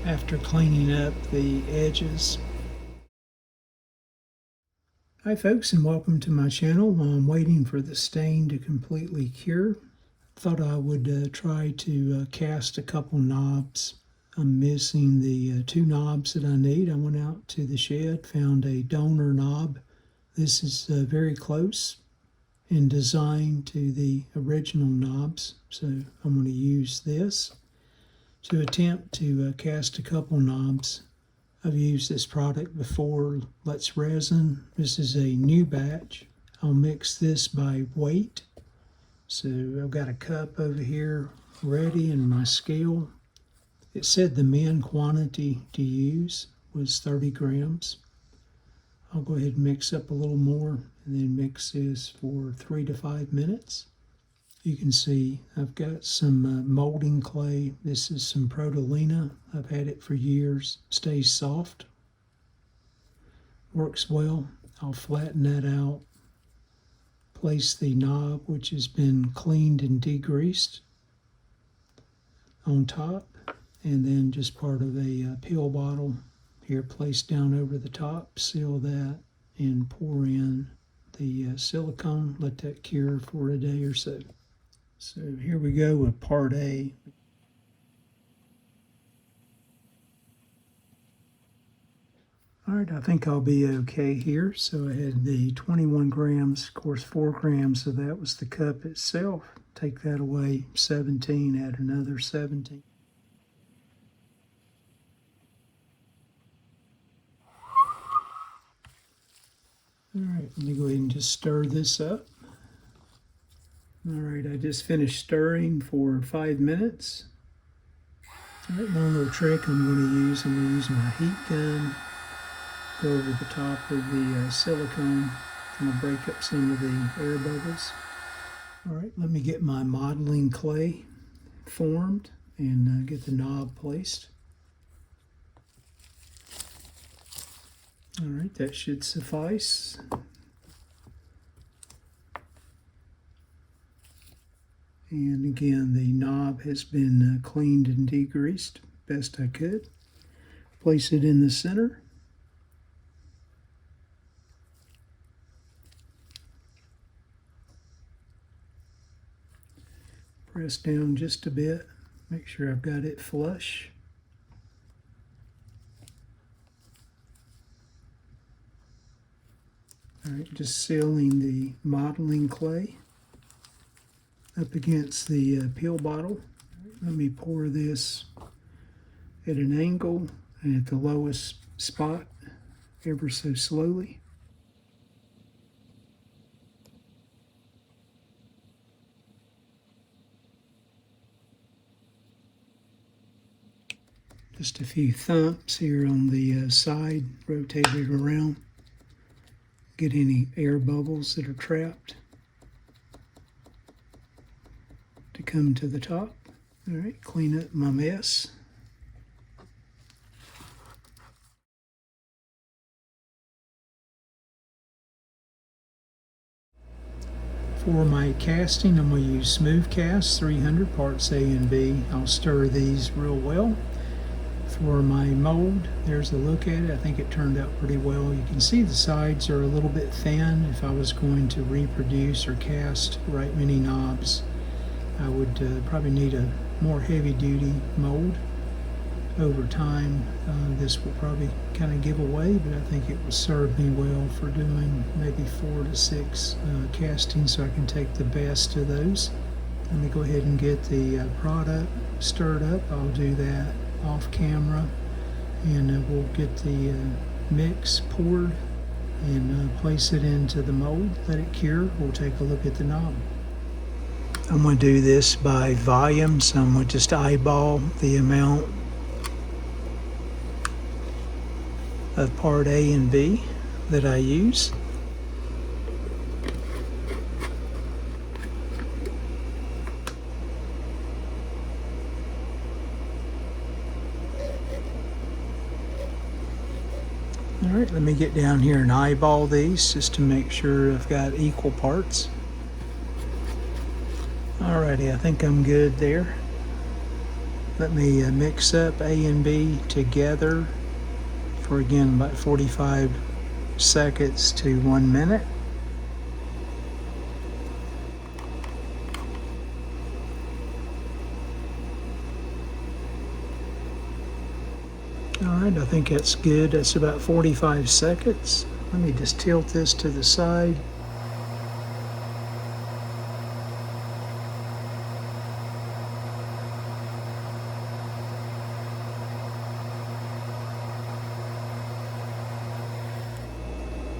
after cleaning up the edges. Hi folks, and welcome to my channel. While I'm waiting for the stain to completely cure, thought I would try to cast a couple knobs. I'm missing the two knobs that I need. I went out to the shed, found a donor knob. This is very close in design to the original knobs, so I'm going to use this to attempt to cast a couple knobs. I've used this product before. Let's Resin. This is a new batch. I'll mix this by weight. So I've got a cup over here ready and my scale. It said the min quantity to use was 30 grams. I'll go ahead and mix up a little more and then mix this for 3 to 5 minutes. You can see I've got some molding clay. This is some Protolina. I've had it for years. Stays soft. Works well. I'll flatten that out. Place the knob, which has been cleaned and degreased, on top. And then just part of a pill bottle here placed down over the top. Seal that and pour in the silicone. Let that cure for a day or so. So here we go with part A. All right, I think I'll be okay here. So I had the 21 grams, of course 4 grams of that was the cup itself. Take that away, 17, add another 17. All right, let me go ahead and just stir this up. All right, I just finished stirring for 5 minutes. All right, one little trick I'm going to use my heat gun. Go over the top of the silicone. Kind of break up some of the air bubbles. All right, let me get my modeling clay formed and get the knob placed. All right, that should suffice. And again, the knob has been cleaned and degreased best I could. Place it in the center. Press down just a bit. Make sure I've got it flush. All right, just sealing the modeling clay up against the pill bottle. Let me pour this at an angle and at the lowest spot, ever so slowly. Just a few thumps here on the side, rotate it around. Get any air bubbles that are trapped to come to the top. All right, clean up my mess. For my casting, I'm going to use smooth cast 300 parts A and B. I'll stir these real well. For my mold, there's a look at it. I think it turned out pretty well. You can see the sides are a little bit thin. If I was going to reproduce or cast right many knobs, I would probably need a more heavy-duty mold. Over time, this will probably kind of give away, but I think it will serve me well for doing maybe 4 to 6 castings, so I can take the best of those. Let me go ahead and get the product stirred up. I'll do that off camera, and we'll get the mix poured and place it into the mold, let it cure. We'll take a look at the knob. I'm going to do this by volume, so I'm going to just eyeball the amount of part A and B that I use. All right, let me get down here and eyeball these just to make sure I've got equal parts. Alrighty, I think I'm good there. Let me mix up A and B together for again about 45 seconds to 1 minute. Alright, I think that's good. That's about 45 seconds. Let me just tilt this to the side.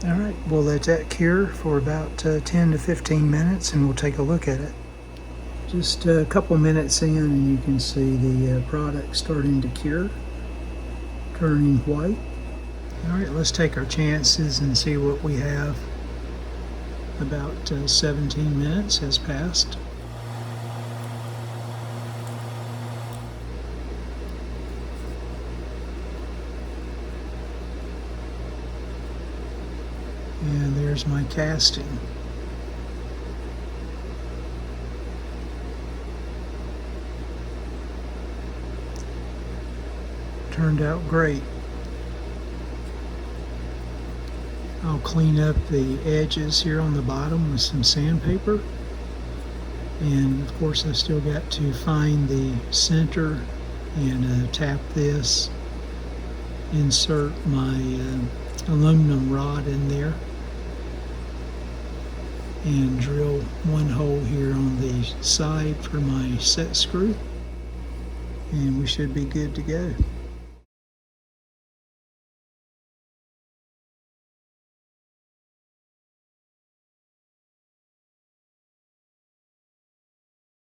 Alright, we'll let that cure for about 10 to 15 minutes and we'll take a look at it. Just a couple minutes in and you can see the product starting to cure, turning white. Alright, let's take our chances and see what we have. About 17 minutes has passed. And there's my casting. Turned out great. I'll clean up the edges here on the bottom with some sandpaper. And of course I still got to find the center and tap this, insert my aluminum rod in there, and drill one hole here on the side for my set screw, and we should be good to go.